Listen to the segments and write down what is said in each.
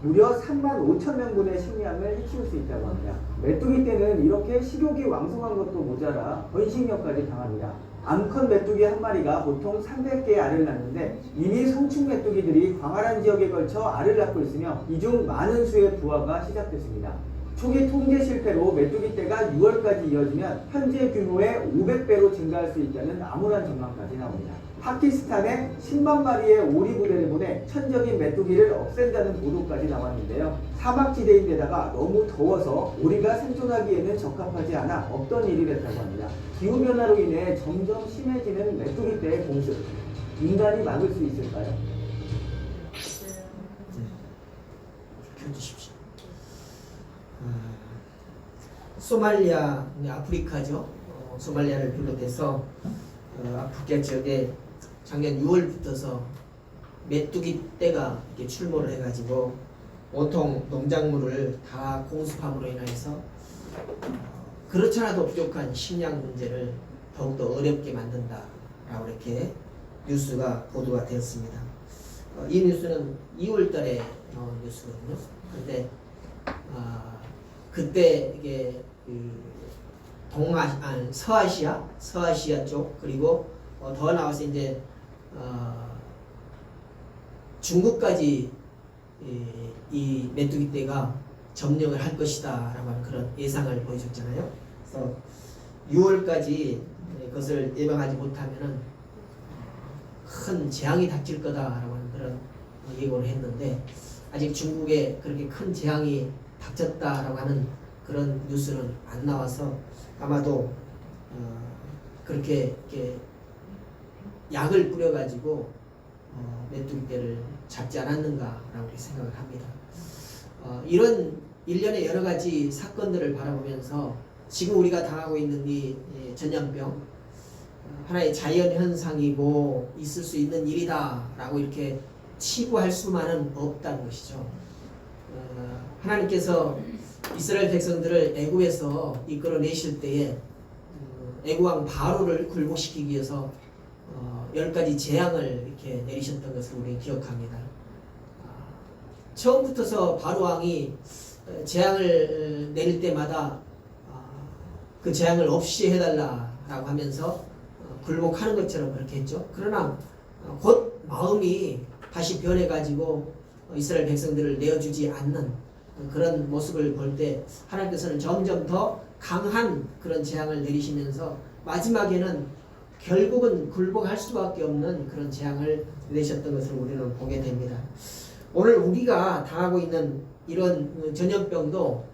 무려 35,000명분의 식량을 해치울 수 있다고 합니다. 메뚜기 떼는 이렇게 식욕이 왕성한 것도 모자라 번식력까지 강합니다. 암컷 메뚜기 한 마리가 보통 300개의 알을 낳는데 이미 성충 메뚜기들이 광활한 지역에 걸쳐 알을 낳고 있으며 이 중 많은 수의 부화가 시작됐습니다. 초기 통제 실패로 메뚜기 떼가 6월까지 이어지면 현재 규모의 500배로 증가할 수 있다는 암울한 전망까지 나옵니다. 파키스탄에 10만 마리의 오리 부대를 보내 천적인 메뚜기를 없앤다는 보도까지 나왔는데요. 사막지대인데다가 너무 더워서 오리가 생존하기에는 적합하지 않아 없던 일이 됐다고 합니다. 기후변화로 인해 점점 심해지는 메뚜기 떼의 공습, 인간이 막을 수 있을까요? 켜주십시오. 소말리아, 아프리카죠. 소말리아를 비롯해서 아프리카 지역에 작년 6월부터서 메뚜기 떼가 이렇게 출몰을 해가지고 온통 농작물을 다 공습함으로 인해서 그렇잖아도 부족한 식량 문제를 더욱더 어렵게 만든다라고 이렇게 뉴스가 보도가 되었습니다. 이 뉴스는 2월달에 나온 뉴스거든요. 그런데 그때 이게 서아시아 쪽 그리고 더 나와서 이제 중국까지 이 메뚜기 떼가 점령을 할 것이다라고 하는 그런 예상을 보여줬잖아요. 그래서 6월까지 그것을 예방하지 못하면은 큰 재앙이 닥칠 거다라고 하는 그런 예고를 했는데 아직 중국에 그렇게 큰 재앙이 닥쳤다라고 하는 그런 뉴스는 안 나와서 아마도 그렇게 이렇게 약을 뿌려가지고 메뚜기 떼를 잡지 않았는가라고 생각을 합니다. 이런 일련의 여러 가지 사건들을 바라보면서 지금 우리가 당하고 있는 이 전염병 하나의 자연 현상이고 있을 수 있는 일이다라고 이렇게 치부할 수만은 없다는 것이죠. 하나님께서 이스라엘 백성들을 애굽에서 이끌어내실 때에 애굽왕 바로를 굴복시키기 위해서 10가지 재앙을 이렇게 내리셨던 것을 우리 기억합니다. 처음부터서 바로 왕이 재앙을 내릴 때마다 그 재앙을 없이 해달라라고 하면서 굴복하는 것처럼 그렇게 했죠. 그러나 곧 마음이 다시 변해가지고 이스라엘 백성들을 내어주지 않는 그런 모습을 볼 때 하나님께서는 점점 더 강한 그런 재앙을 내리시면서 마지막에는 결국은 굴복할 수밖에 없는 그런 재앙을 내셨던 것을 우리는 보게 됩니다. 오늘 우리가 당하고 있는 이런 전염병도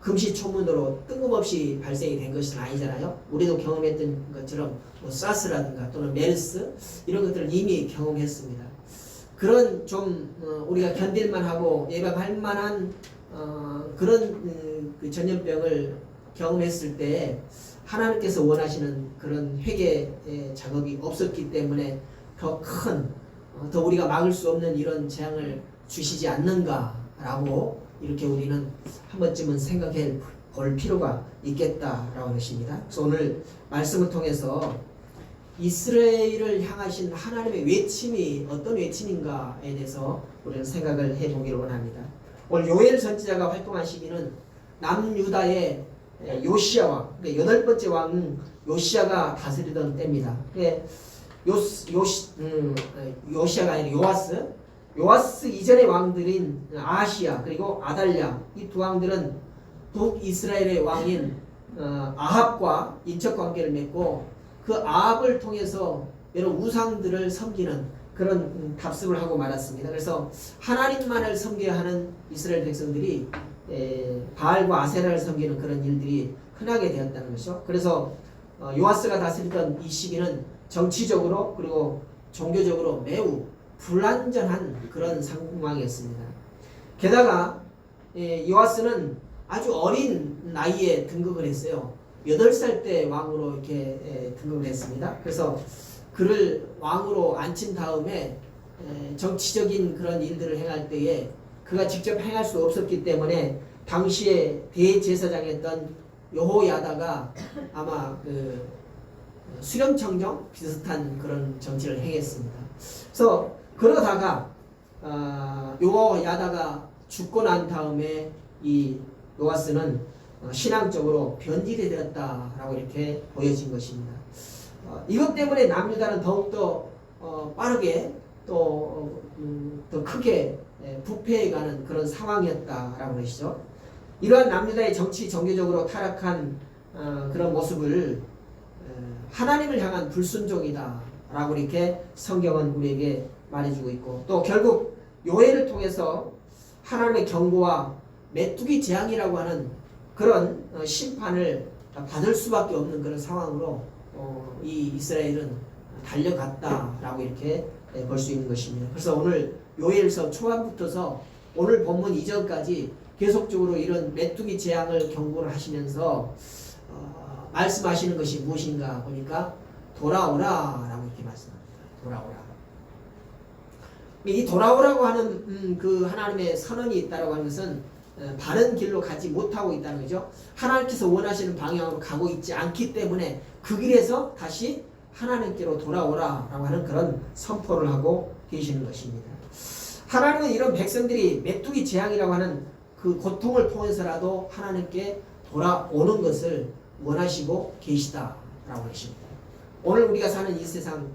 금시초문으로 뜬금없이 발생이 된 것은 아니잖아요. 우리도 경험했던 것처럼 뭐 사스라든가 또는 메르스 이런 것들을 이미 경험했습니다. 그런 좀 우리가 견딜만하고 예방할 만한 그런 그 전염병을 경험했을 때 하나님께서 원하시는 그런 회개 작업이 없었기 때문에 더 우리가 막을 수 없는 이런 재앙을 주시지 않는가라고 이렇게 우리는 한 번쯤은 생각해 볼 필요가 있겠다라고 것입니다. 그래서 오늘 말씀을 통해서 이스라엘을 향하신 하나님의 외침이 어떤 외침인가에 대해서 우리는 생각을 해보기를 원합니다. 오늘 요엘 선지자가 활동한 시기는 남유다의 요시야 왕, 그러니까 8번째 왕 요시야가 다스리던 때입니다. 요시야가 아니라 요아스 이전의 왕들인 아하시야 그리고 아달랴 이 두 왕들은 북이스라엘의 왕인 아합과 인척 관계를 맺고 그 아합을 통해서 여러 우상들을 섬기는 그런 답습을 하고 말았습니다. 그래서 하나님만을 섬겨야 하는 이스라엘 백성들이 바알과 아세라를 섬기는 그런 일들이 흔하게 되었다는 것이죠. 그래서 요아스가 다스리던 이 시기는 정치적으로 그리고 종교적으로 매우 불완전한 그런 상황이었습니다. 게다가 요아스는 아주 어린 나이에 등극을 했어요. 8살 때 왕으로 이렇게 등극을 했습니다. 그래서 그를 왕으로 앉힌 다음에 정치적인 그런 일들을 행할 때에 그가 직접 행할 수 없었기 때문에 당시에 대제사장이었던 여호야다가 아마 그 수렴청정 비슷한 그런 정치를 행했습니다. 그래서 그러다가 요야다가 죽고 난 다음에 이 요아스는 신앙적으로 변질이 되었다라고 이렇게 보여진 것입니다. 이것 때문에 남유다는 더욱더 빠르게 또 더 크게 부패해가는 그런 상황이었다라고 것이죠. 이러한 남유다의 정치 정교적으로 타락한 그런 모습을 하나님을 향한 불순종이다라고 이렇게 성경은 우리에게 말해주고 있고, 또 결국 요엘을 통해서 하나님의 경고와 메뚜기 재앙이라고 하는 그런 심판을 받을 수밖에 없는 그런 상황으로 이 이스라엘은 달려갔다라고 이렇게 볼 수 있는 것입니다. 그래서 오늘 요엘서 초반부터서 오늘 본문 이전까지 계속적으로 이런 메뚜기 재앙을 경고를 하시면서 말씀하시는 것이 무엇인가 보니까 돌아오라라고 이렇게 말씀합니다. 돌아오라. 이 돌아오라고 하는 그 하나님의 선언이 있다라고 하는 것은 바른 길로 가지 못하고 있다는 거죠. 하나님께서 원하시는 방향으로 가고 있지 않기 때문에 그 길에서 다시 하나님께로 돌아오라라고 하는 그런 선포를 하고 계시는 것입니다. 하나님은 이런 백성들이 메뚜기 재앙이라고 하는 그 고통을 통해서라도 하나님께 돌아오는 것을 원하시고 계시다라고 하십니다. 오늘 우리가 사는 이 세상,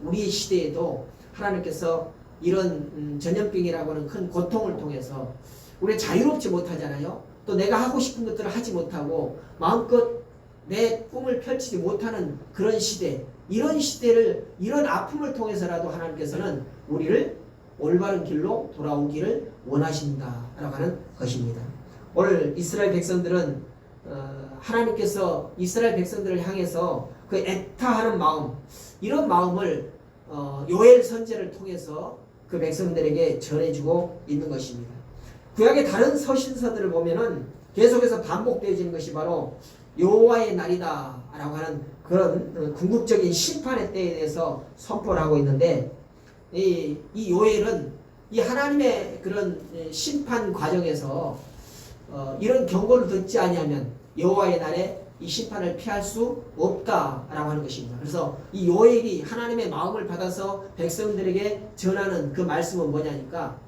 우리 시대에도 하나님께서 이런 전염병이라고 하는 큰 고통을 통해서 우리 자유롭지 못하잖아요. 또 내가 하고 싶은 것들을 하지 못하고 마음껏 내 꿈을 펼치지 못하는 그런 시대, 이런 시대를, 이런 아픔을 통해서라도 하나님께서는 우리를 올바른 길로 돌아오기를 원하신다라고 하는 것입니다. 오늘 이스라엘 백성들은 하나님께서 이스라엘 백성들을 향해서 그 애타하는 마음, 이런 마음을 요엘 선지자를 통해서 그 백성들에게 전해주고 있는 것입니다. 구약의 다른 서신서들을 보면은 계속해서 반복되어지는 것이 바로 여호와의 날이다 라고 하는 그런 궁극적인 심판의 때에 대해서 선포를 하고 있는데, 이 요엘은 이 하나님의 그런 심판 과정에서 이런 경고를 듣지 아니하면 여호와의 날에 이 심판을 피할 수 없다라고 하는 것입니다. 그래서 이 요엘이 하나님의 마음을 받아서 백성들에게 전하는 그 말씀은 뭐냐니까,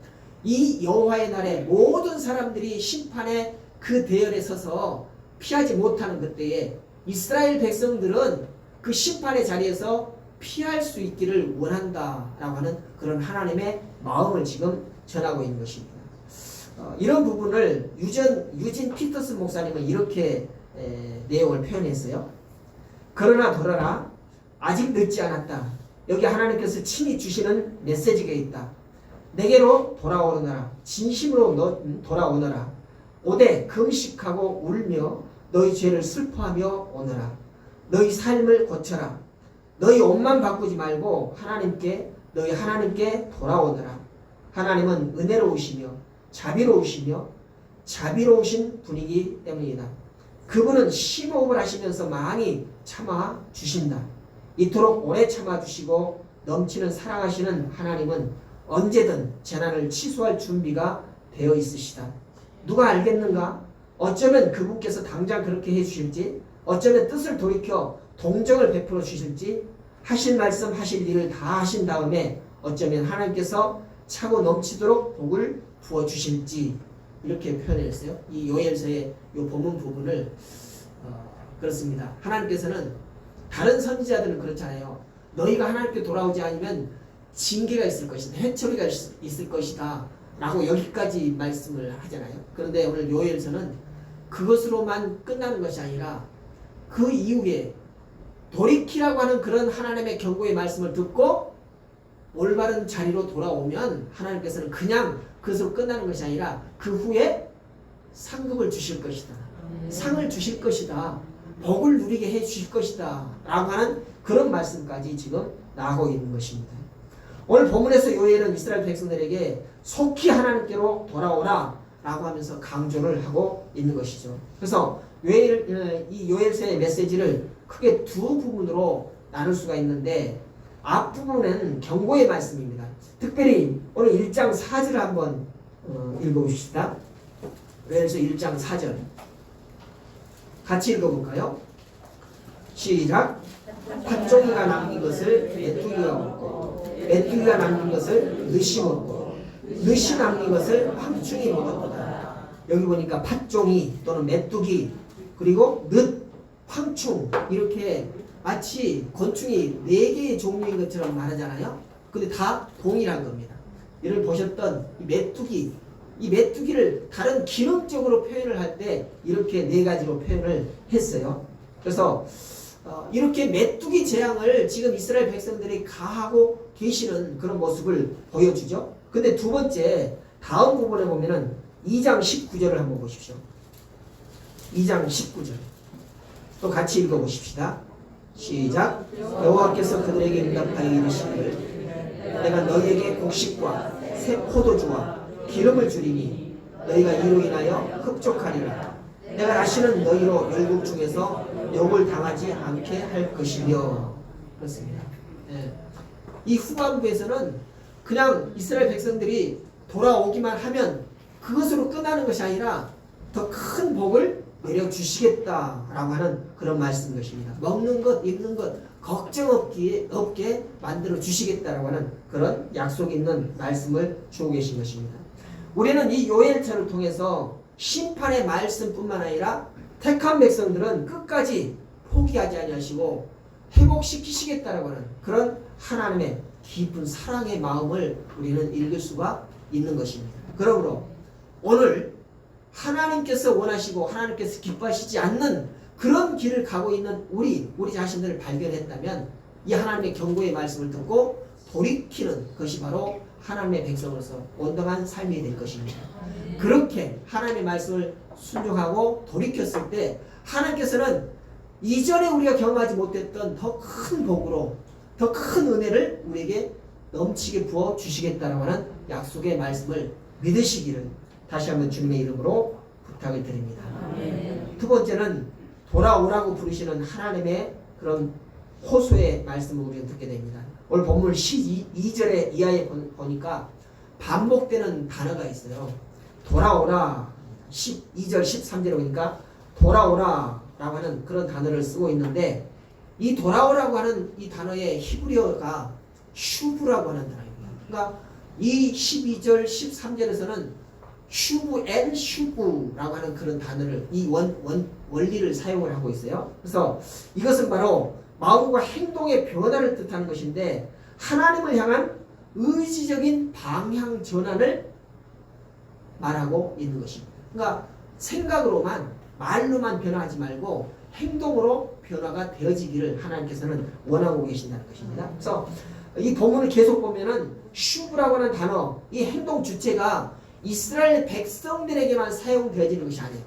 이 여호와의 날에 모든 사람들이 심판의 그 대열에 서서 피하지 못하는 그때에 이스라엘 백성들은 그 심판의 자리에서 피할 수 있기를 원한다라고 하는 그런 하나님의 마음을 지금 전하고 있는 것입니다. 이런 부분을 유진 피터슨 목사님은 이렇게 내용을 표현했어요. 그러나 돌아라, 아직 늦지 않았다. 여기 하나님께서 친히 주시는 메시지가 있다. 내게로 돌아오너라. 진심으로 돌아오너라. 오되 금식하고 울며 너희 죄를 슬퍼하며 오너라. 너희 삶을 고쳐라. 너희 옷만 바꾸지 말고 너희 하나님께 돌아오너라. 하나님은 은혜로우시며 자비로우신 분이기 때문이다. 그분은 심호흡을 하시면서 많이 참아 주신다. 이토록 오래 참아 주시고 넘치는 사랑하시는 하나님은 언제든 재난을 취소할 준비가 되어 있으시다. 누가 알겠는가? 어쩌면 그분께서 당장 그렇게 해주실지, 어쩌면 뜻을 돌이켜 동정을 베풀어 주실지, 하실 말씀 하실 일을 다 하신 다음에 어쩌면 하나님께서 차고 넘치도록 복을 부어 주실지, 이렇게 표현했어요. 이 요엘서의 이 본문 부분을 그렇습니다. 하나님께서는 다른 선지자들은 그렇잖아요. 너희가 하나님께 돌아오지 않으면 징계가 있을 것이다, 해처리가 있을 것이다 라고 여기까지 말씀을 하잖아요. 그런데 오늘 요엘서는 그것으로만 끝나는 것이 아니라 그 이후에 돌이키라고 하는 그런 하나님의 경고의 말씀을 듣고 올바른 자리로 돌아오면 하나님께서는 그냥 그것으로 끝나는 것이 아니라 그 후에 상급을 주실 것이다, 상을 주실 것이다, 복을 누리게 해 주실 것이다 라고 하는 그런 말씀까지 지금 나오고 있는 것입니다. 오늘 본문에서 요엘은 이스라엘 백성들에게 속히 하나님께로 돌아오라 라고 하면서 강조를 하고 있는 것이죠. 그래서 이 요엘서의 메시지를 크게 두 부분으로 나눌 수가 있는데, 앞부분은 경고의 말씀입니다. 특별히 오늘 1장 4절을 한번 읽어봅시다. 요엘서 1장 4절 같이 읽어볼까요? 시작. 팥종이가 남긴 것을 메뚜기가 먹고 메뚜기가 남긴 것을 느시 먹고 늦이 남긴 것을 황충이 먹었도다. 여기 보니까 팥종이 또는 메뚜기 그리고 늦, 황충 이렇게 마치 곤충이 4개의 종류인 것처럼 말하잖아요. 근데 다 동일한 겁니다. 여러분 보셨던 이 메뚜기를 다른 기능적으로 표현을 할 때 이렇게 4가지로 표현을 했어요. 그래서 이렇게 메뚜기 재앙을 지금 이스라엘 백성들이 가하고 계시는 그런 모습을 보여주죠. 근데 두 번째 다음 부분에 보면은 2장 19절을 한번 보십시오. 2장 19절 또 같이 읽어보십시다. 시작. 여호와께서 그들에게 응답하여 이르시기를 내가 너희에게 곡식과 새 포도주와 기름을 주리니 너희가 이로 인하여 흡족하리라. 내가 다시는 너희로 열국 중에서 욕을 당하지 않게 할 것이며. 그렇습니다. 네. 이 후반부에서는 그냥 이스라엘 백성들이 돌아오기만 하면 그것으로 끝나는 것이 아니라 더 큰 복을 내려주시겠다라고 하는 그런 말씀인 것입니다. 먹는 것, 입는 것 걱정 없게 만들어 주시겠다라고 하는 그런 약속 있는 말씀을 주고 계신 것입니다. 우리는 이 요엘처를 통해서 심판의 말씀뿐만 아니라 택한 백성들은 끝까지 포기하지 아니하시고 회복시키시겠다라고 하는 그런 하나님의 깊은 사랑의 마음을 우리는 읽을 수가 있는 것입니다. 그러므로 오늘 하나님께서 원하시고 하나님께서 기뻐하시지 않는 그런 길을 가고 있는 우리 자신들을 발견했다면 이 하나님의 경고의 말씀을 듣고 돌이키는 것이 바로 하나님의 백성으로서 온당한 삶이 될 것입니다. 그렇게 하나님의 말씀을 순종하고 돌이켰을 때 하나님께서는 이전에 우리가 경험하지 못했던 더 큰 복으로 더 큰 은혜를 우리에게 넘치게 부어 주시겠다라고 하는 약속의 말씀을 믿으시기를 다시 한번 주님의 이름으로 부탁을 드립니다. 두 번째는 돌아오라고 부르시는 하나님의 그런 호소의 말씀을 우리가 듣게 됩니다. 오늘 본문 12절의 이하에 보니까 반복되는 단어가 있어요. 돌아오라. 12절 13절에 보니까 돌아오라 라고 하는 그런 단어를 쓰고 있는데 이 돌아오라고 하는 이 단어의 히브리어가 슈브라고 하는 단어입니다. 그러니까 이 12절 13절에서는 슈브 앤 슈브라고 하는 그런 단어를 이 원리를 사용을 하고 있어요. 그래서 이것은 바로 마음과 행동의 변화를 뜻하는 것인데 하나님을 향한 의지적인 방향 전환을 말하고 있는 것입니다. 그러니까 생각으로만 말로만 변화하지 말고 행동으로 변화가 되어지기를 하나님께서는 원하고 계신다는 것입니다. 그래서 이 본문을 계속 보면은 슈브라고 하는 단어, 이 행동 주체가 이스라엘 백성들에게만 사용되어지는 것이 아니에요.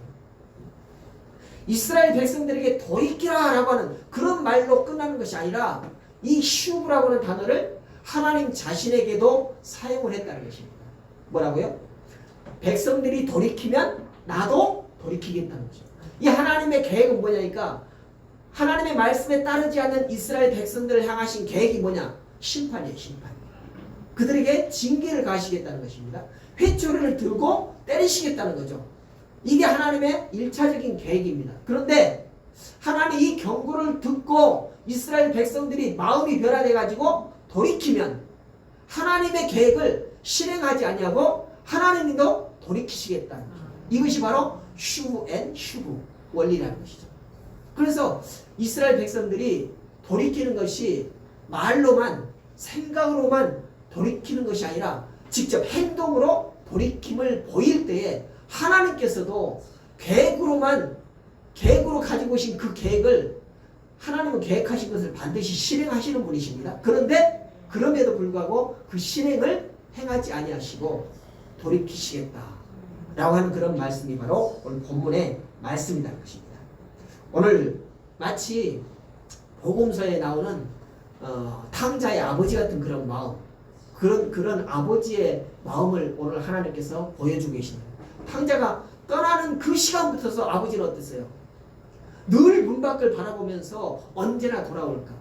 이스라엘 백성들에게 돌이키라 라고 하는 그런 말로 끝나는 것이 아니라 이 슈브라고 하는 단어를 하나님 자신에게도 사용을 했다는 것입니다. 뭐라고요? 백성들이 돌이키면 나도 돌이키겠다는 거죠. 이 하나님의 계획은 뭐냐니까 하나님의 말씀에 따르지 않는 이스라엘 백성들을 향하신 계획이 뭐냐? 심판이에요. 심판. 그들에게 징계를 가하시겠다는 것입니다. 회초리를 들고 때리시겠다는 거죠. 이게 하나님의 1차적인 계획입니다. 그런데 하나님이 이 경고를 듣고 이스라엘 백성들이 마음이 변화돼 가지고 돌이키면 하나님의 계획을 실행하지 아니하고 하나님도 돌이키시겠다는 거죠. 이것이 바로 슈브 앤 슈브 원리라는 것이죠. 그래서 이스라엘 백성들이 돌이키는 것이 말로만 생각으로만 돌이키는 것이 아니라 직접 행동으로 돌이킴을 보일 때에 하나님께서도 계획으로 가지고 오신 그 계획을 하나님은 계획하신 것을 반드시 실행하시는 분이십니다. 그런데 그럼에도 불구하고 그 실행을 행하지 아니하시고 돌이키시겠다 라고 하는 그런 말씀이 바로 오늘 본문의 말씀이라는 것입니다. 오늘 마치 복음서에 나오는 탕자의 아버지 같은 그런 마음, 그런 아버지의 마음을 오늘 하나님께서 보여주고 계십니다. 탕자가 떠나는 그 시간부터서 아버지는 어땠어요? 늘 문 밖을 바라보면서 언제나 돌아올까?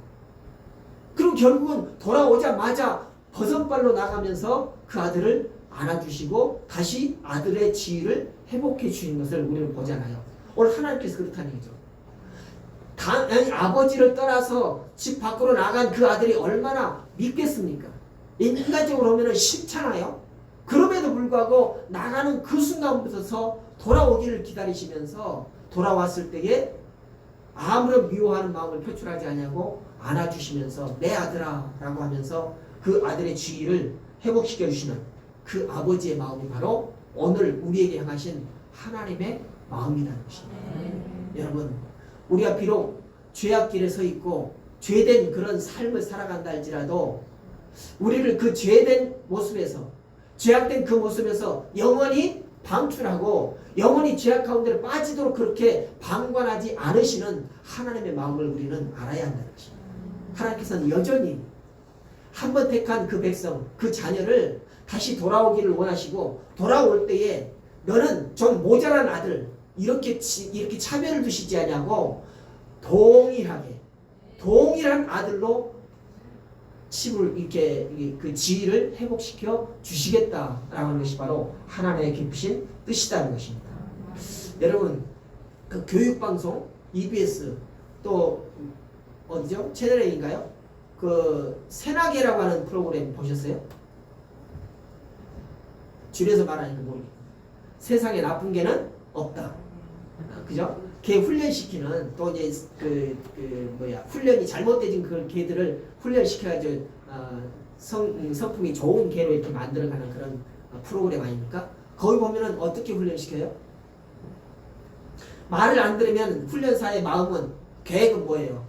그리고 결국은 돌아오자마자 버선발로 나가면서 그 아들을 안아주시고 다시 아들의 지위를 회복해 주신 것을 우리는 보잖아요. 오늘 하나님께서 그렇다는 얘기죠. 아버지를 떠나서 집 밖으로 나간 그 아들이 얼마나 믿겠습니까? 인간적으로 보면 싫잖아요. 그럼에도 불구하고 나가는 그 순간부터 돌아오기를 기다리시면서 돌아왔을 때에 아무런 미워하는 마음을 표출하지 않냐고 안아주시면서 내 아들아 라고 하면서 그 아들의 주의를 회복시켜 주시는 그 아버지의 마음이 바로 오늘 우리에게 향하신 하나님의 마음이라는 것입니다. 여러분, 우리가 비록 죄악길에 서 있고 죄된 그런 삶을 살아간다 할지라도 우리를 그 죄된 모습에서, 죄악된 그 모습에서 영원히 방출하고 영원히 죄악 가운데로 빠지도록 그렇게 방관하지 않으시는 하나님의 마음을 우리는 알아야 한다는 것입니다. 하나님께서는 여전히 한 번 택한 그 백성, 그 자녀를 다시 돌아오기를 원하시고, 돌아올 때에 너는 좀 모자란 아들, 이렇게 차별을 두시지 않냐고 동일한 아들로 칩을 이렇게 그 지위를 회복시켜 주시겠다라고 하는 것이 바로 하나님의 깊으신 뜻이라는 것입니다. 여러분, 그 교육방송 EBS 또 어디죠? 채널 A인가요? 그 새나개라고 하는 프로그램 보셨어요? 줄여서 말하니까 모르겠어요. 세상에 나쁜 개는 없다. 그죠? 개 훈련시키는 또 이제 훈련이 잘못되진 그 개들을 훈련시켜가지고 성품이 좋은 개로 이렇게 만들어가는 그런 프로그램 아닙니까? 거기 보면은 어떻게 훈련시켜요? 말을 안 들으면 훈련사의 마음은 계획은 뭐예요?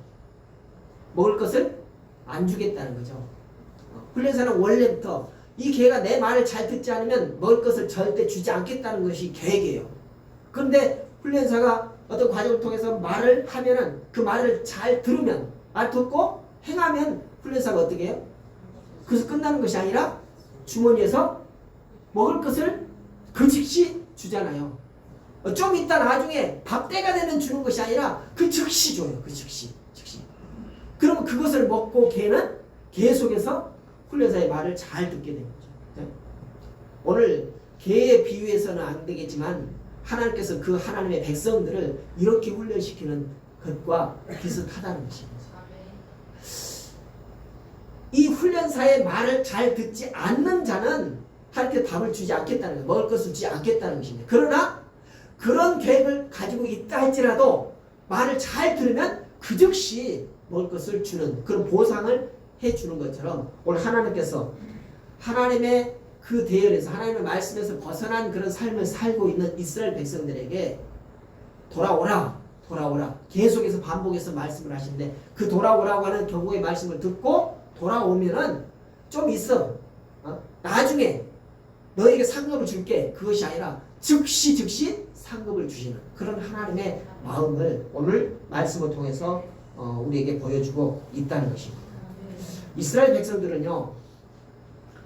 먹을 것을 안 주겠다는 거죠. 훈련사는 원래부터 이 개가 내 말을 잘 듣지 않으면 먹을 것을 절대 주지 않겠다는 것이 계획이에요. 그런데 훈련사가 어떤 과정을 통해서 말을 하면은 그 말을 잘 들으면, 말 듣고 행하면 훈련사가 어떻게 해요? 그래서 끝나는 것이 아니라 주머니에서 먹을 것을 그 즉시 주잖아요. 좀 이따 나중에 밥 때가 되면 주는 것이 아니라 그 즉시 줘요. 그 즉시. 그러면 그것을 먹고 개는 계속해서 훈련사의 말을 잘 듣게 되는 거죠. 네? 오늘 개에 비유해서는 안 되겠지만 하나님께서 그 하나님의 백성들을 이렇게 훈련시키는 것과 비슷하다는 것입니다. 이 훈련사의 말을 잘 듣지 않는 자는 하나님께 밥을 주지 않겠다는 거예요. 먹을 것을 주지 않겠다는 것입니다. 그러나 그런 계획을 가지고 있다 할지라도 말을 잘 들으면 그 즉시 먹을 것을 주는 그런 보상을 해주는 것처럼 오늘 하나님께서 하나님의 그 대열에서 하나님의 말씀에서 벗어난 그런 삶을 살고 있는 이스라엘 백성들에게 돌아오라 계속해서 반복해서 말씀을 하시는데, 그 돌아오라고 하는 경고의 말씀을 듣고 돌아오면은 좀 있어, 나중에 너에게 상급을 줄게, 그것이 아니라 즉시 상급을 주시는 그런 하나님의 마음을 오늘 말씀을 통해서 우리에게 보여주고 있다는 것입니다. 이스라엘 백성들은요,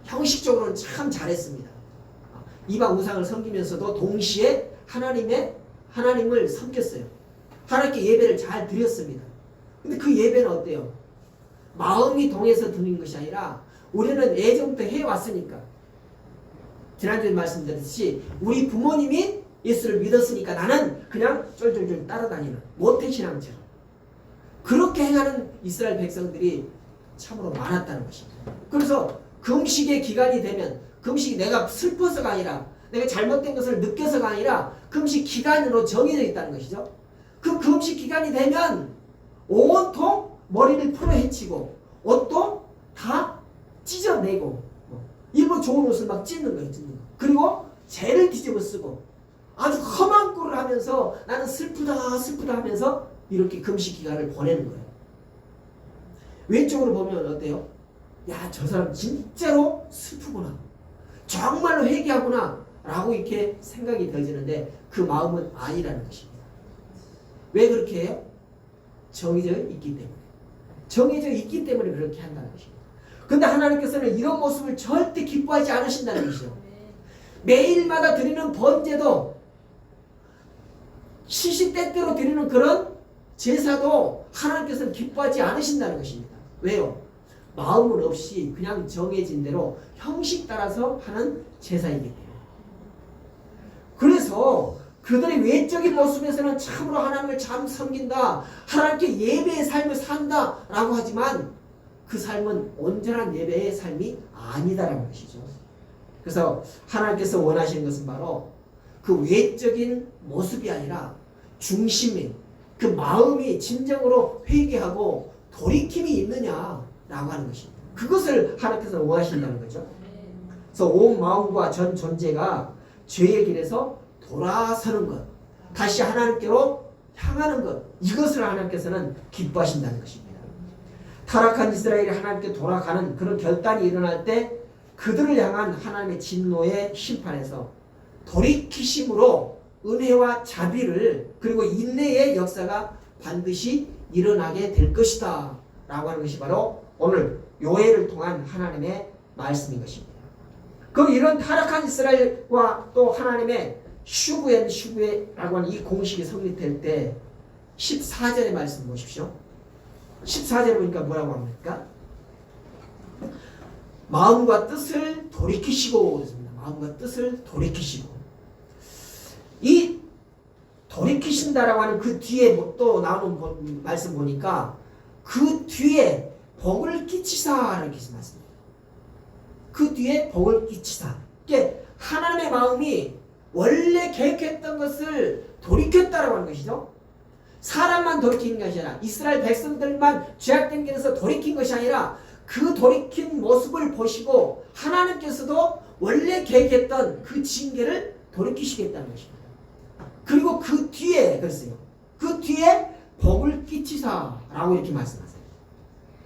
형식적으로는 참 잘했습니다. 이방 우상을 섬기면서도 동시에 하나님을 섬겼어요. 하나님께 예배를 잘 드렸습니다. 근데 그 예배는 어때요? 마음이 동해서 드린 것이 아니라 우리는 예전부터 해왔으니까, 지난주에 말씀드렸듯이 우리 부모님이 예수를 믿었으니까 나는 그냥 쫄쫄쫄 따라다니는 모태신앙처럼 그렇게 행하는 이스라엘 백성들이 참으로 많았다는 것입니다. 그래서 금식의 기간이 되면, 금식이 내가 슬퍼서가 아니라 내가 잘못된 것을 느껴서가 아니라 금식 기간으로 정해져 있다는 것이죠. 그 금식 기간이 되면 온통 머리를 풀어헤치고 옷도 다 찢어내고 일부 좋은 옷을 막 찢는 거예요. 그리고 죄를 뒤집어 쓰고 아주 험한 꼴을 하면서 나는 슬프다 하면서 이렇게 금식 기간을 보내는 거예요. 왼쪽으로 보면 어때요? 야, 저 사람 진짜로 슬프구나, 정말로 회개하구나 라고 이렇게 생각이 들지는데 그 마음은 아니라는 것입니다. 왜 그렇게 해요? 정해져 있기 때문에 그렇게 한다는 것입니다. 근데 하나님께서는 이런 모습을 절대 기뻐하지 않으신다는 것이죠. 매일마다 드리는 번제도, 시시때때로 드리는 그런 제사도 하나님께서는 기뻐하지 않으신다는 것입니다. 왜요? 마음은 없이 그냥 정해진 대로 형식 따라서 하는 제사이기 때문에. 그래서 그들의 외적인 모습에서는 참으로 하나님을 참 섬긴다, 하나님께 예배의 삶을 산다 라고 하지만 그 삶은 온전한 예배의 삶이 아니다라는 것이죠. 그래서 하나님께서 원하시는 것은 바로 그 외적인 모습이 아니라 중심인 그 마음이 진정으로 회개하고 돌이킴이 있느냐라고 하는 것입니다. 그것을 하나님께서 원하신다는 거죠. 그래서 온 마음과 전 존재가 죄의 길에서 돌아서는 것, 다시 하나님께로 향하는 것, 이것을 하나님께서는 기뻐하신다는 것입니다. 타락한 이스라엘이 하나님께 돌아가는 그런 결단이 일어날 때 그들을 향한 하나님의 진노의 심판에서 돌이키심으로 은혜와 자비를 그리고 인내의 역사가 반드시 일어나게 될 것이다 라고 하는 것이 바로 오늘 요엘을 통한 하나님의 말씀인 것입니다. 그럼 이런 타락한 이스라엘과 또 하나님의 슈브라고 하는 이 공식이 성립될 때 14절의 말씀 보십시오. 14절에 보니까 뭐라고 합니까? 마음과 뜻을 돌이키시고 그랬습니다. 마음과 뜻을 돌이키시고, 이 돌이키신다라고 하는 그 뒤에 또 나오는 말씀 보니까 그 뒤에 복을 끼치사 이렇게 말씀입니다. 그 뒤에 복을 끼치사. 이게 하나님의 마음이 원래 계획했던 것을 돌이켰다라고 하는 것이죠. 사람만 돌이킨 것이 아니라 이스라엘 백성들만 죄악된 길에서 돌이킨 것이 아니라 그 돌이킨 모습을 보시고 하나님께서도 원래 계획했던 그 징계를 돌이키시겠다는 것입니다. 그리고 그 뒤에 그랬어요. 그 뒤에 복을 끼치사라고 이렇게 말씀하세요.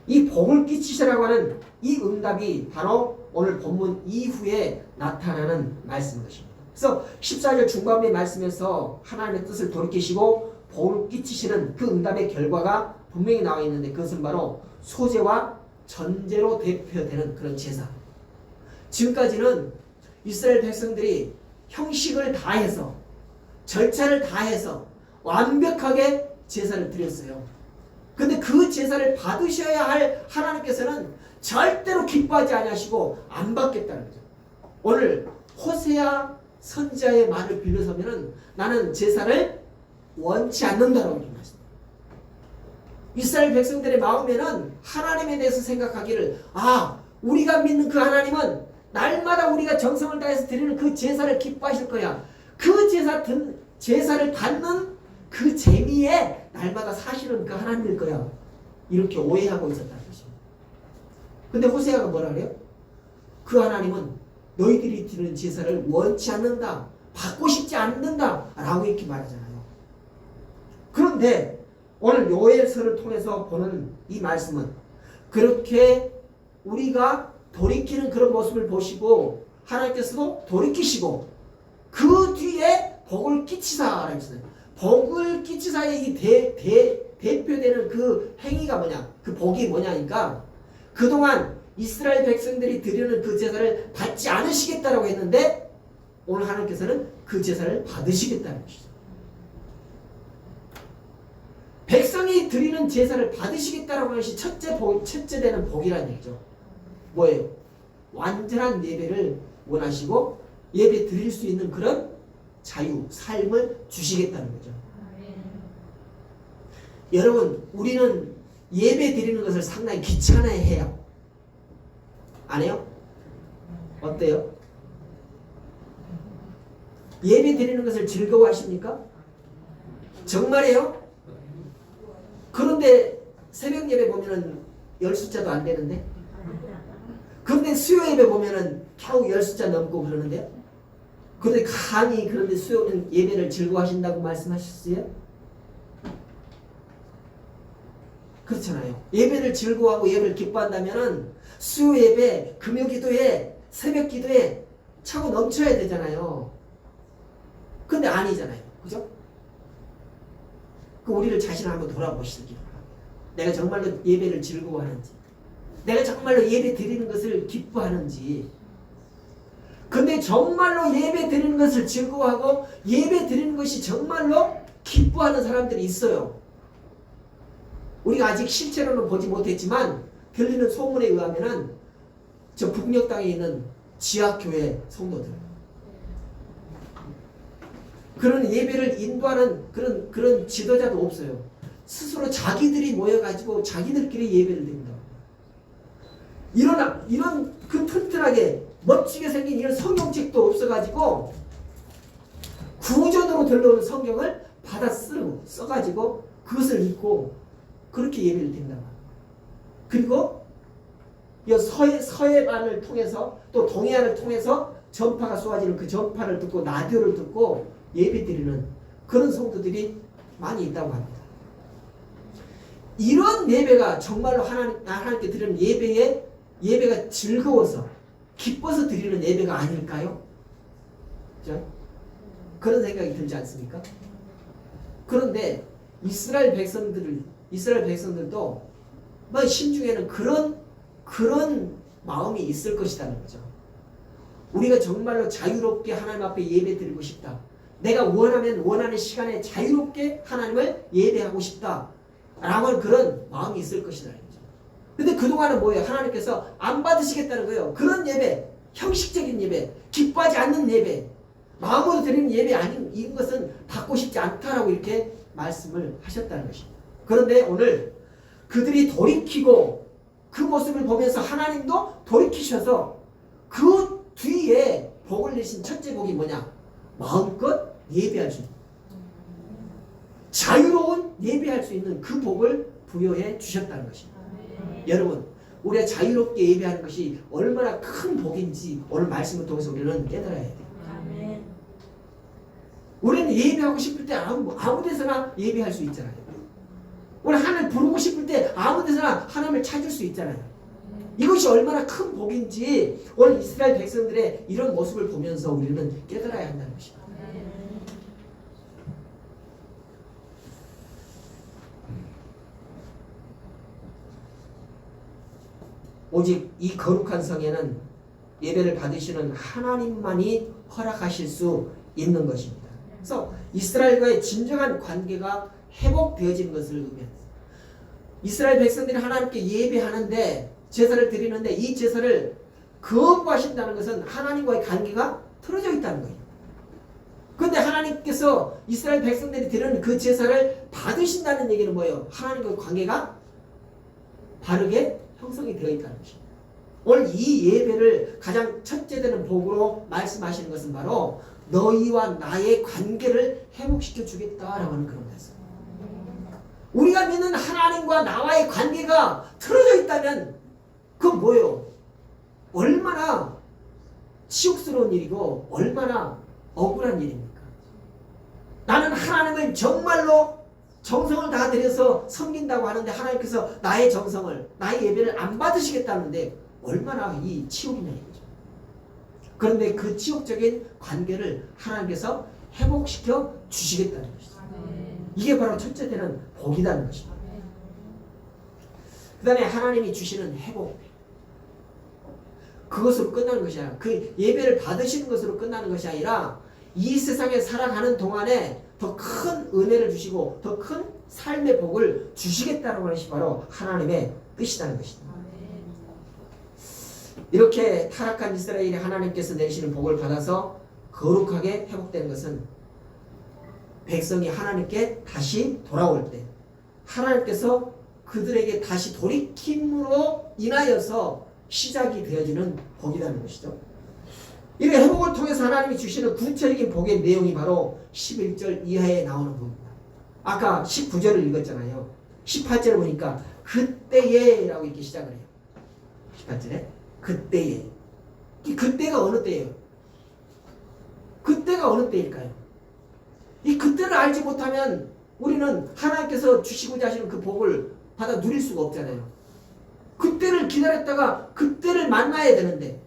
이 복을 끼치시라고 하는 이 응답이 바로 오늘 본문 이후에 나타나는 말씀인 것입니다. 그래서 14절 중반의 말씀에서 하나님의 뜻을 돌이키시고 복을 끼치시는 그 응답의 결과가 분명히 나와 있는데 그것은 바로 소제와 전제로 대표되는 그런 제사. 지금까지는 이스라엘 백성들이 형식을 다해서 절차를 다해서 완벽하게 제사를 드렸어요. 근데 그 제사를 받으셔야 할 하나님께서는 절대로 기뻐하지 아니하시고 안 받겠다는 거죠. 오늘 호세아 선지자의 말을 빌려서면은 나는 제사를 원치 않는다라고 말씀합니다. 이스라엘 백성들의 마음에는 하나님에 대해서 생각하기를 우리가 믿는 그 하나님은 날마다 우리가 정성을 다해서 드리는 그 제사를 기뻐하실 거야. 그 제사를 받는 그 재미에 날마다 사실은 그 하나님일 거야. 이렇게 오해하고 있었다는 것입니다. 근데 호세아가 뭐라 그래요? 그 하나님은 너희들이 드리는 제사를 원치 않는다. 받고 싶지 않는다. 라고 이렇게 말하잖아요. 그런데 오늘 요엘서를 통해서 보는 이 말씀은 그렇게 우리가 돌이키는 그런 모습을 보시고 하나님께서도 돌이키시고 그 뒤에 복을 끼치사라고 했어요. 복을 끼치사의 이 대표되는 그 행위가 뭐냐? 그 복이 뭐냐니까 그동안 이스라엘 백성들이 드리는 그 제사를 받지 않으시겠다라고 했는데 오늘 하나님께서는 그 제사를 받으시겠다는 것이죠. 백성이 드리는 제사를 받으시겠다라고 하는 것이 첫째 되는 복이라는 얘기죠. 뭐예요? 완전한 예배를 원하시고 예배 드릴 수 있는 그런 자유, 삶을 주시겠다는 거죠. 여러분, 우리는 예배 드리는 것을 상당히 귀찮아해요. 안 해요? 어때요? 예배 드리는 것을 즐거워하십니까? 정말이에요? 그런데 새벽 예배 보면은 10숫자도 안 되는데? 그런데 수요 예배 보면은 겨우 10숫자 넘고 그러는데요? 그런데 감히 그런데 수요 예배를 즐거워하신다고 말씀하셨어요? 그렇잖아요. 예배를 즐거워하고 예배를 기뻐한다면은 수요 예배, 금요 기도에, 새벽 기도에 차고 넘쳐야 되잖아요. 근데 아니잖아요. 그죠? 그 우리를 자신을 한번 돌아보시기 바랍니다. 내가 정말로 예배를 즐거워하는지, 내가 정말로 예배 드리는 것을 기뻐하는지. 근데 정말로 예배 드리는 것을 즐거워하고 예배 드리는 것이 정말로 기뻐하는 사람들이 있어요. 우리가 아직 실제로는 보지 못했지만 들리는 소문에 의하면은 저 북녘 땅에 있는 지하교회 성도들, 그런 예배를 인도하는 그런 지도자도 없어요. 스스로 자기들이 모여가지고 자기들끼리 예배를 드린다. 이런 그 튼튼하게 멋지게 생긴 이런 성경책도 없어가지고 구전으로 들러오는 성경을 받아 쓰고 써가지고 그것을 읽고 그렇게 예배를 드린다. 그리고 이 서해반을 통해서 또 동해안을 통해서 전파가 쏘아지는 그 전파를 듣고 라디오를 듣고 예배 드리는 그런 성도들이 많이 있다고 합니다. 이런 예배가 정말로 하나님께 드리는 예배가 즐거워서 기뻐서 드리는 예배가 아닐까요? 그죠? 그런 생각이 들지 않습니까? 그런데 이스라엘 백성들도 뭐 심중에는 그런 마음이 있을 것이라는 거죠. 우리가 정말로 자유롭게 하나님 앞에 예배 드리고 싶다. 내가 원하는 시간에 자유롭게 하나님을 예배하고 싶다. 라고 하는 그런 마음이 있을 것이라는 거죠. 근데 그동안은 뭐예요? 하나님께서 안 받으시겠다는 거예요. 그런 예배, 형식적인 예배, 기뻐하지 않는 예배, 마음으로 드리는 예배 아닌 이런 것은 받고 싶지 않다라고 이렇게 말씀을 하셨다는 것입니다. 그런데 오늘 그들이 돌이키고 그 모습을 보면서 하나님도 돌이키셔서 그 뒤에 복을 내신 첫째 복이 뭐냐? 마음껏 예배할 수 있는, 자유로운 예배할 수 있는 그 복을 부여해 주셨다는 것입니다. 여러분, 우리가 자유롭게 예배하는 것이 얼마나 큰 복인지 오늘 말씀을 통해서 우리는 깨달아야 돼요. 우리는 예배하고 싶을 때 아무 데서나 예배할 수 있잖아요. 우리 하나님 부르고 싶을 때 아무 데서나 하나님을 찾을 수 있잖아요. 이것이 얼마나 큰 복인지 오늘 이스라엘 백성들의 이런 모습을 보면서 우리는 깨달아야 한다는 것입니다. 오직 이 거룩한 성에는 예배를 받으시는 하나님만이 허락하실 수 있는 것입니다. 그래서 이스라엘과의 진정한 관계가 회복되어진 것을 의미합니다. 이스라엘 백성들이 하나님께 예배하는데 제사를 드리는데 이 제사를 거부하신다는 것은 하나님과의 관계가 틀어져 있다는 거예요. 그런데 하나님께서 이스라엘 백성들이 드리는 그 제사를 받으신다는 얘기는 뭐예요? 하나님과의 관계가 바르게 형성이 되어 있다는 것입니다. 오늘 이 예배를 가장 첫째 되는 복으로 말씀하시는 것은 바로 너희와 나의 관계를 회복시켜 주겠다라고 하는 그런 말씀. 우리가 믿는 하나님과 나와의 관계가 틀어져 있다면 그건 뭐예요? 얼마나 치욕스러운 일이고 얼마나 억울한 일입니까? 나는 하나님을 정말로 정성을 다 들여서 섬긴다고 하는데 하나님께서 나의 정성을, 나의 예배를 안 받으시겠다는데 얼마나 이 치욕이냐 이거죠. 그런데 그 치욕적인 관계를 하나님께서 회복시켜 주시겠다는 것이죠. 이게 바로 첫째 되는 복이라는 것입니다. 그 다음에 하나님이 주시는 회복, 그것으로 끝나는 것이 아니라 그 예배를 받으시는 것으로 끝나는 것이 아니라 이 세상에 살아가는 동안에 더 큰 은혜를 주시고 더 큰 삶의 복을 주시겠다는 것이 바로 하나님의 뜻이라는 것입니다. 이렇게 타락한 이스라엘이 하나님께서 내리시는 복을 받아서 거룩하게 회복되는 것은 백성이 하나님께 다시 돌아올 때 하나님께서 그들에게 다시 돌이킴으로 인하여서 시작이 되어지는 복이라는 것이죠. 이 회복을 통해서 하나님이 주시는 구체적인 복의 내용이 바로 11절 이하에 나오는 부분입니다. 아까 19절을 읽었잖아요. 18절을 보니까 그때에 라고 이렇게 시작을 해요. 18절에 그때에. 그때가 어느 때예요? 그때가 어느 때일까요? 이 그때를 알지 못하면 우리는 하나님께서 주시고자 하시는 그 복을 받아 누릴 수가 없잖아요. 그때를 기다렸다가 그때를 만나야 되는데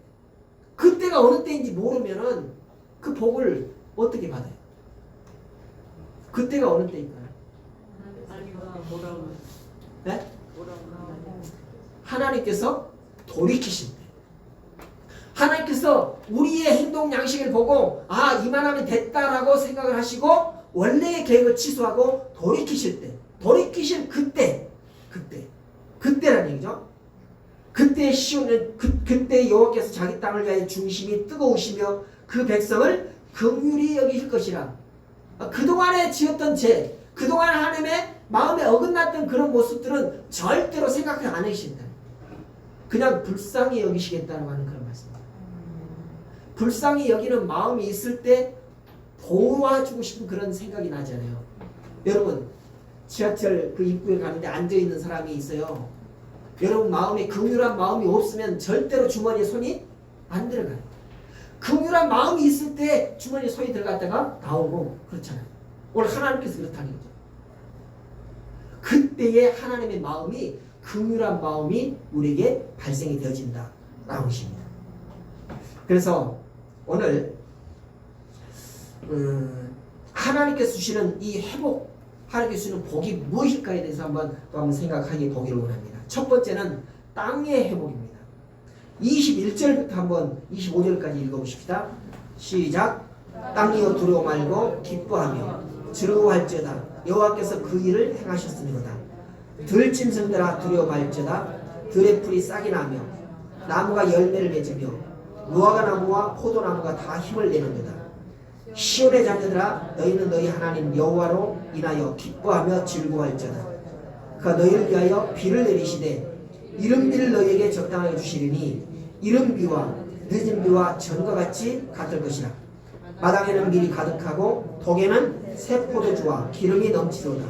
그때가 어느 때인지 모르면은 그 복을 어떻게 받아요? 그때가 어느 때일까요? 네? 하나님께서 돌이키실 때, 하나님께서 우리의 행동 양식을 보고 아 이만하면 됐다라고 생각을 하시고 원래의 계획을 취소하고 돌이키실 때, 돌이키실 그때라는 얘기죠. 그때 시온은 그때 여호와께서 자기 땅을 위하여 중심이 뜨거우시며 그 백성을 긍휼히 여기실 것이라. 그동안에 지었던 죄, 그동안 하나님의 마음에 어긋났던 그런 모습들은 절대로 생각하지 않으신다. 그냥 불쌍히 여기시겠다고 하는 그런 말씀입니다. 불쌍히 여기는 마음이 있을 때 도와주고 싶은 그런 생각이 나잖아요. 여러분 지하철 그 입구에 가는데 앉아있는 사람이 있어요. 여러분 마음에 긍휼한 마음이 없으면 절대로 주머니에 손이 안 들어가요. 긍휼한 마음이 있을 때 주머니에 손이 들어갔다가 나오고 그렇잖아요. 오늘 하나님께서 그렇다는 거죠. 그때에 하나님의 마음이 긍휼한 마음이 우리에게 발생이 되어진다 라는 것입니다. 그래서 오늘 하나님께서 주시는 이 회복, 하나님께서 주시는 복이 무엇일까에 대해서 또 한번 생각하게 보기를 원합니다. 첫 번째는 땅의 회복입니다. 21절부터 한번 25절까지 읽어보십시다. 시작. 땅이여 두려워 말고 기뻐하며 즐거워할지어다. 여호와께서 그 일을 행하셨으니로다. 들짐승들아 두려워 말지어다. 들의 풀이 싹이 나며 나무가 열매를 맺으며 무화과 나무와 포도나무가 다 힘을 내는도다. 시온의 자녀들아 너희는 너희 하나님 여호와로 인하여 기뻐하며 즐거워할지어다. 그가 너희를 위하여 비를 내리시되 이른 비를 너희에게 적당하게 주시리니 이른 비와 늦은 비와 전과 같이 같을 것이라. 마당에는 밀이 가득하고 독에는 새 포도주와 기름이 넘치도다.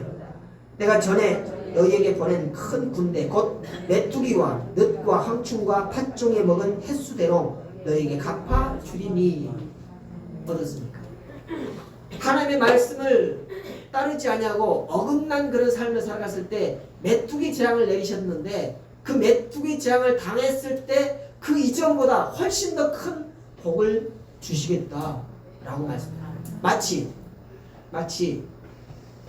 내가 전에 너희에게 보낸 큰 군대 곧 메뚜기와 늑과 황충과 팥종에 먹은 횟수대로 너희에게 갚아 주리니. 어떻습니까? 하나님의 말씀을 따르지 아니하고 어긋난 그런 삶을 살아갔을 때 메뚜기 재앙을 내리셨는데 그 메뚜기 재앙을 당했을 때 그 이전보다 훨씬 더 큰 복을 주시겠다라고 말씀합니다. 마치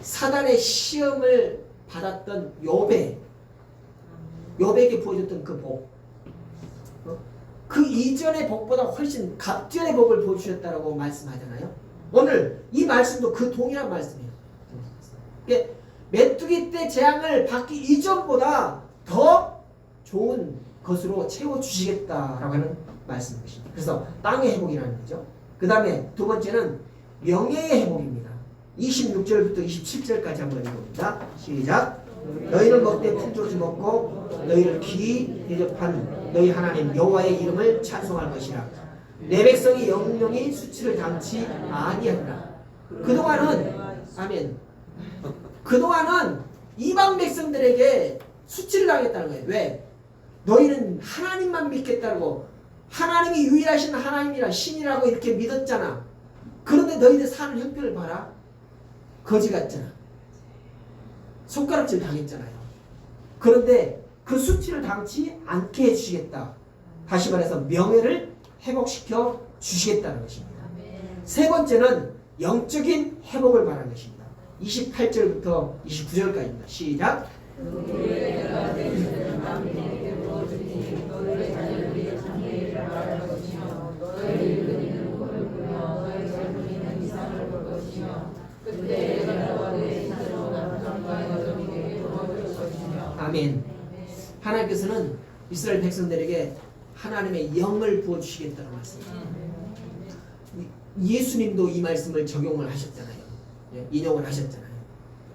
사단의 시험을 받았던 욥에게 보여줬던 그 복, 그 이전의 복보다 훨씬 갑절의 복을 보여주셨다라고 말씀하잖아요. 오늘 이 말씀도 그 동일한 말씀이에요. 메뚜기 때 재앙을 받기 이전보다 더 좋은 것으로 채워주시겠다라고 하는 말씀인 것입니다. 그래서 땅의 회복이라는 거죠. 그 다음에 두 번째는 명예의 회복입니다. 26절부터 27절까지 한번 읽어봅니다. 시작. 너희는 먹되 풍족히 먹고 너희를 귀히 대접한 너희 하나님 여호와의 이름을 찬송할 것이라. 내 백성이 영영이 수치를 당치 아니하리라. 그동안은 이방 백성들에게 수치를 당했다는 거예요. 왜? 너희는 하나님만 믿겠다고, 하나님이 유일하신 하나님이라 신이라고 이렇게 믿었잖아. 그런데 너희들 사는 형편을 봐라. 거지 같잖아. 손가락질 당했잖아요. 그런데 그 수치를 당치 않게 해주시겠다. 다시 말해서 명예를 회복시켜 주시겠다는 것입니다. 세 번째는 영적인 회복을 말하는 것입니다. 28절부터 29절까지입니다. 시작. 아멘. 하나님께서는 이스라엘 백성들에게 하나님의 영을 부어주시겠다는 말씀입니다. 예수님도 이 말씀을 적용을 하셨잖아요. 인용을 하셨잖아요.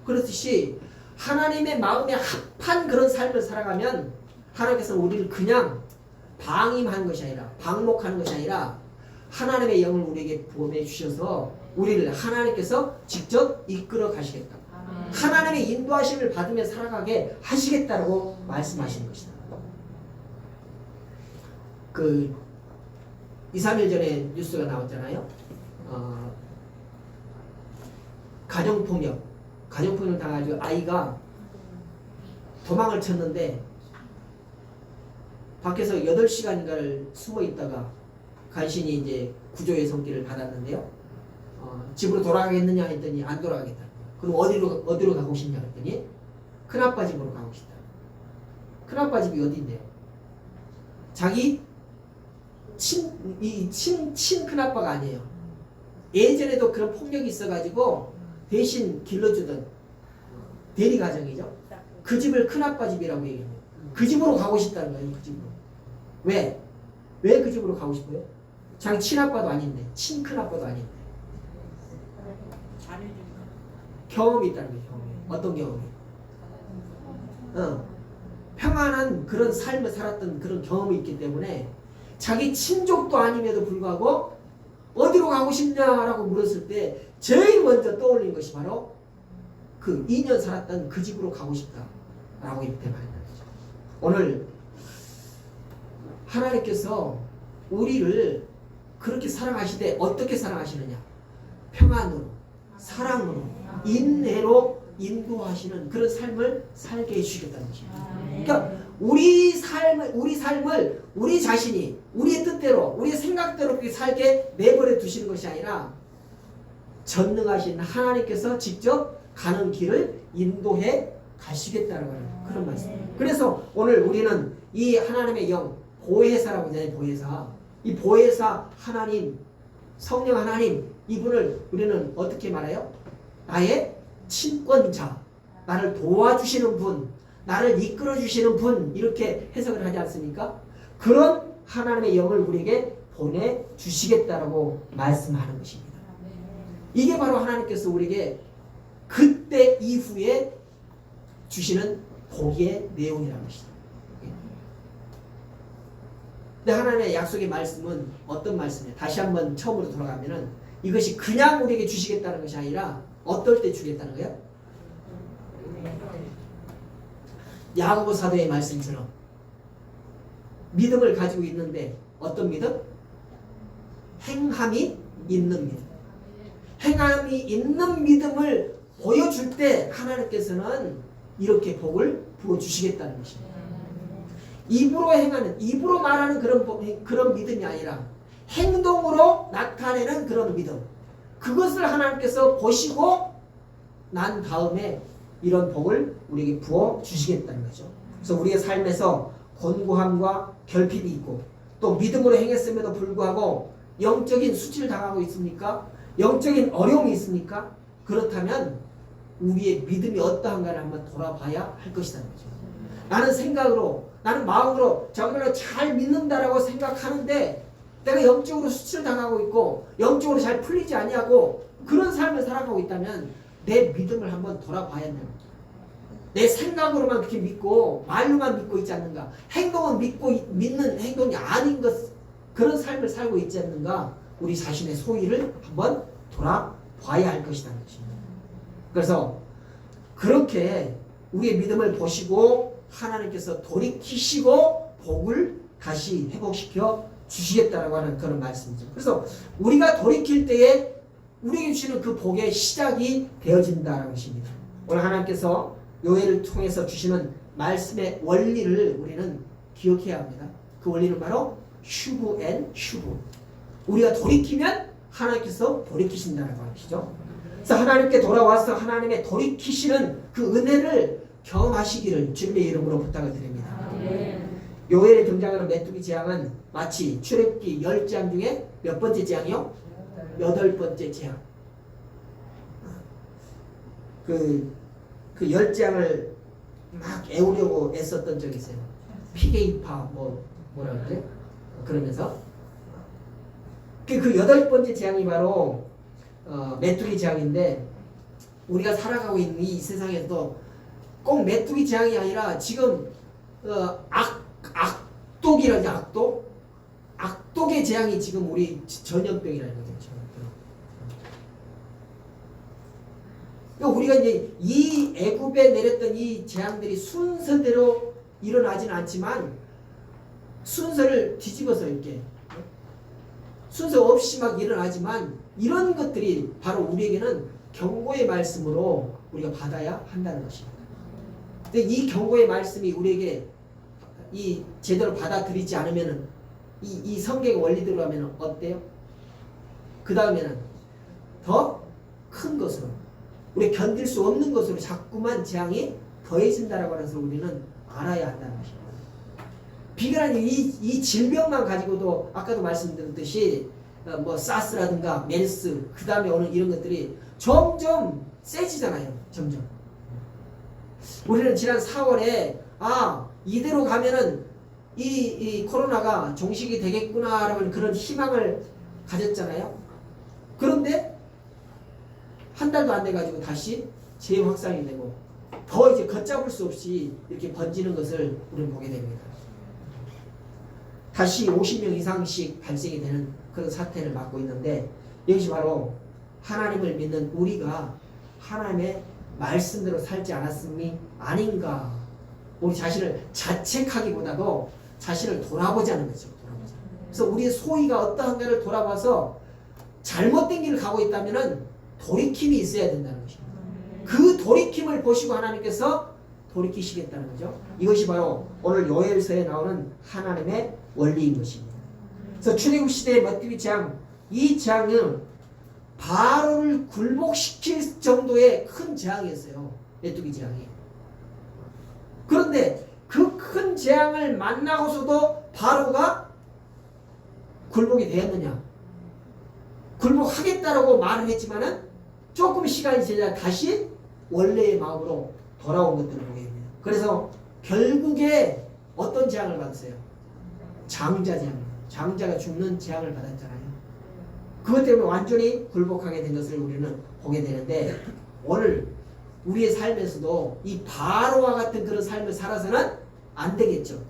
그렇듯이 하나님의 마음에 합한 그런 삶을 살아가면 하나님께서 우리를 그냥 방임하는 것이 아니라, 방목하는 것이 아니라 하나님의 영을 우리에게 부어내 주셔서 우리를 하나님께서 직접 이끌어 가시겠다. 하나님의 인도하심을 받으며 살아가게 하시겠다라고 말씀하시는 것이다. 2, 3일 전에 뉴스가 나왔잖아요. 가정폭력을 당해가지고 아이가 도망을 쳤는데 밖에서 8시간인가를 숨어 있다가 간신히 이제 구조의 손길을 받았는데요. 집으로 돌아가겠느냐 했더니 안 돌아가겠다. 그럼 어디로 가고 싶냐 했더니 큰아빠 집으로 가고 싶다. 큰아빠 집이 어딘데요? 자기 친 큰아빠가 아니에요. 예전에도 그런 폭력이 있어가지고 대신 길러주던 대리가정이죠. 그 집을 큰아빠 집이라고 얘기합니다. 그 집으로 가고 싶다는 거예요. 그 집으로. 왜? 왜 그 집으로 가고 싶어요? 자기 친아빠도 아닌데, 친큰아빠도 아닌데. 경험이 있다는 거예요. 어떤 경험이? 평안한 그런 삶을 살았던 그런 경험이 있기 때문에 자기 친족도 아님에도 불구하고 어디로 가고 싶냐라고 물었을 때 제일 먼저 떠올린 것이 바로 그 2년 살았던 그 집으로 가고 싶다라고 이렇게 말했다. 오늘 하나님께서 우리를 그렇게 사랑하시되 어떻게 사랑하시느냐? 평안으로, 사랑으로, 인내로 인도하시는 그런 삶을 살게 해주시겠다는 것입니다. 그러니까 우리 삶을 우리 자신이 우리의 뜻대로, 우리의 생각대로 그렇게 살게 내버려 두시는 것이 아니라 전능하신 하나님께서 직접 가는 길을 인도해 가시겠다는 그런 말씀. 그래서 오늘 우리는 이 하나님의 영, 보혜사라고 하잖아요. 보혜사. 이 보혜사 하나님, 성령 하나님, 이분을 우리는 어떻게 말해요? 나의 친권자, 나를 도와주시는 분, 나를 이끌어주시는 분, 이렇게 해석을 하지 않습니까? 그런 하나님의 영을 우리에게 보내주시겠다라고 말씀하는 것입니다. 이게 바로 하나님께서 우리에게 그때 이후에 주시는 복의 내용이라는 것입니다. 근데 하나님의 약속의 말씀은 어떤 말씀이에요? 다시 한번 처음으로 돌아가면은 이것이 그냥 우리에게 주시겠다는 것이 아니라 어떨 때 주겠다는 거예요? 야고보 사도의 말씀처럼 믿음을 가지고 있는데 어떤 믿음? 행함이 있는 믿음. 행함이 있는 믿음을 보여줄 때 하나님께서는 이렇게 복을 부어주시겠다는 것입니다. 입으로 행하는, 입으로 말하는 그런 믿음이 아니라 행동으로 나타내는 그런 믿음. 그것을 하나님께서 보시고 난 다음에 이런 복을 우리에게 부어주시겠다는 거죠. 그래서 우리의 삶에서 곤고함과 결핍이 있고 또 믿음으로 행했음에도 불구하고 영적인 수치를 당하고 있습니까? 영적인 어려움이 있습니까? 그렇다면 우리의 믿음이 어떠한가를 한번 돌아봐야 할 것이라는 거죠. 나는 생각으로, 나는 마음으로 정말로 잘 믿는다라고 생각하는데 내가 영적으로 수치를 당하고 있고 영적으로 잘 풀리지 아니하고 그런 삶을 살아가고 있다면 내 믿음을 한번 돌아봐야 한다. 내 생각으로만 그렇게 믿고 말로만 믿고 있지 않는가? 행동은 믿는 행동이 아닌 것, 그런 삶을 살고 있지 않는가? 우리 자신의 소위를 한번 돌아봐야 할 것이라는 것입니다. 그래서 그렇게 우리의 믿음을 보시고 하나님께서 돌이키시고 복을 다시 회복시켜 주시겠다라고 하는 그런 말씀이죠. 그래서 우리가 돌이킬 때에 우리에게 주시는 그 복의 시작이 되어진다는 것입니다. 오늘 하나님께서 요해를 통해서 주시는 말씀의 원리를 우리는 기억해야 합니다. 그 원리는 바로 슈브 앤 슈브. 우리가 돌이키면 하나님께서 돌이키신다는 것이죠. 그래서 하나님께 돌아와서 하나님의 돌이키시는 그 은혜를 경험하시기를 주님의 이름으로 부탁을 드립니다. 요엘에 등장하는 메뚜기 재앙은 마치 출애굽기 10재앙 중에 몇 번째 재앙이요? 8번째 재앙. 그 10재앙을 막 애우려고 애썼던 적이 있어요. 피게이파 뭐라 그러지? 그러면서 그 8번째 재앙이 바로 메뚜기 재앙인데 우리가 살아가고 있는 이 세상에서도 꼭 메뚜기 재앙이 아니라 지금 악독이라지 악독의 재앙이 지금 우리 전염병이라는 거죠. 우리가 이제 이 애굽에 내렸던 이 재앙들이 순서대로 일어나지는 않지만 순서를 뒤집어서 이렇게 순서 없이 막 일어나지만 이런 것들이 바로 우리에게는 경고의 말씀으로 우리가 받아야 한다는 것입니다. 근데 이 경고의 말씀이 우리에게 이 제대로 받아들이지 않으면은 이 성경의 원리대로 하면 어때요? 그 다음에는 더 큰 것으로 우리 견딜 수 없는 것으로 자꾸만 재앙이 더해진다라고 해서 우리는 알아야 한다는 것입니다. 비결한 이 질병만 가지고도 아까도 말씀드렸듯이 뭐 사스라든가 메르스 그 다음에 오는 이런 것들이 점점 세지잖아요. 점점. 우리는 지난 4월에 이대로 가면은 이 코로나가 종식이 되겠구나라는 그런 희망을 가졌잖아요. 그런데 한 달도 안 돼가지고 다시 재확산이 되고 더 이제 걷잡을 수 없이 이렇게 번지는 것을 우리는 보게 됩니다. 다시 50명 이상씩 발생이 되는 그런 사태를 맞고 있는데 이것이 바로 하나님을 믿는 우리가 하나님의 말씀대로 살지 않았음이 아닌가. 우리 자신을 자책하기보다도 자신을 돌아보자는 거죠. 돌아보자. 그래서 우리의 소위가 어떠한가를 돌아봐서 잘못된 길을 가고 있다면은 돌이킴이 있어야 된다는 것입니다. 그 돌이킴을 보시고 하나님께서 돌이키시겠다는 거죠. 이것이 바로 오늘 요엘서에 나오는 하나님의 원리인 것입니다. 그래서 출애굽 시대의 메뚜기 재앙, 이 재앙은 바로를 굴복시킬 정도의 큰 재앙이었어요. 메뚜기 재앙이. 그런데 그 큰 재앙을 만나고서도 바로가 굴복이 되었느냐? 굴복하겠다라고 말을 했지만은 조금 시간이 지나 다시 원래의 마음으로 돌아온 것들을 보게 됩니다. 그래서 결국에 어떤 재앙을 받았어요? 장자 재앙. 장자가 죽는 재앙을 받았잖아요. 그것 때문에 완전히 굴복하게 된 것을 우리는 보게 되는데 오늘 우리의 삶에서도 이 바로와 같은 그런 삶을 살아서는 안 되겠죠.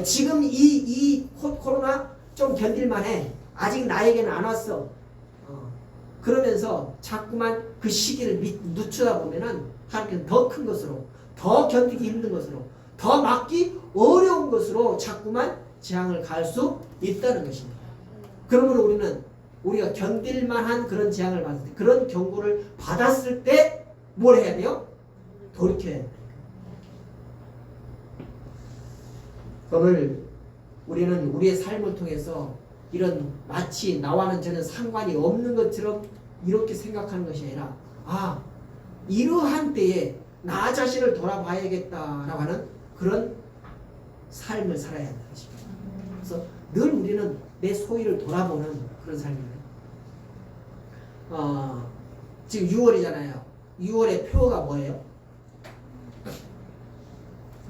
지금 이 코로나 좀 견딜만해. 아직 나에게는 안 왔어. 그러면서 자꾸만 그 시기를 늦추다 보면은 하나님께서 더 큰 것으로, 더 견디기 힘든 것으로, 더 막기 어려운 것으로 자꾸만 재앙을 가할 수 있다는 것입니다. 그러므로 우리가 견딜 만한 그런 재앙을 받을 때, 그런 경고를 받았을 때 뭘 해야 돼요? 돌이켜야 돼요. 오늘 우리는 우리의 삶을 통해서 이런 마치 나와는 저는 상관이 없는 것처럼 이렇게 생각하는 것이 아니라 이러한 때에 나 자신을 돌아봐야겠다라고 하는 그런 삶을 살아야 한다는 것입니다. 그래서 늘 우리는 내 소위를 돌아보는 그런 삶입니다. 지금 6월이잖아요. 6월의 표가 뭐예요?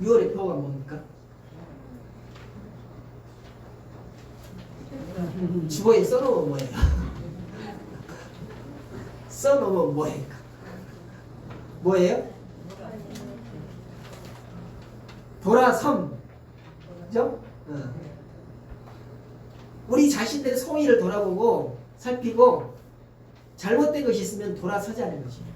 6월의 표가 뭡니까? 주보에 써놓으면 뭐예요? 써놓으면 뭐예요? 뭐예요? 돌아섬. 그죠? 우리 자신들의 소위를 돌아보고 살피고 잘못된 것이 있으면 돌아서자는 것입니다.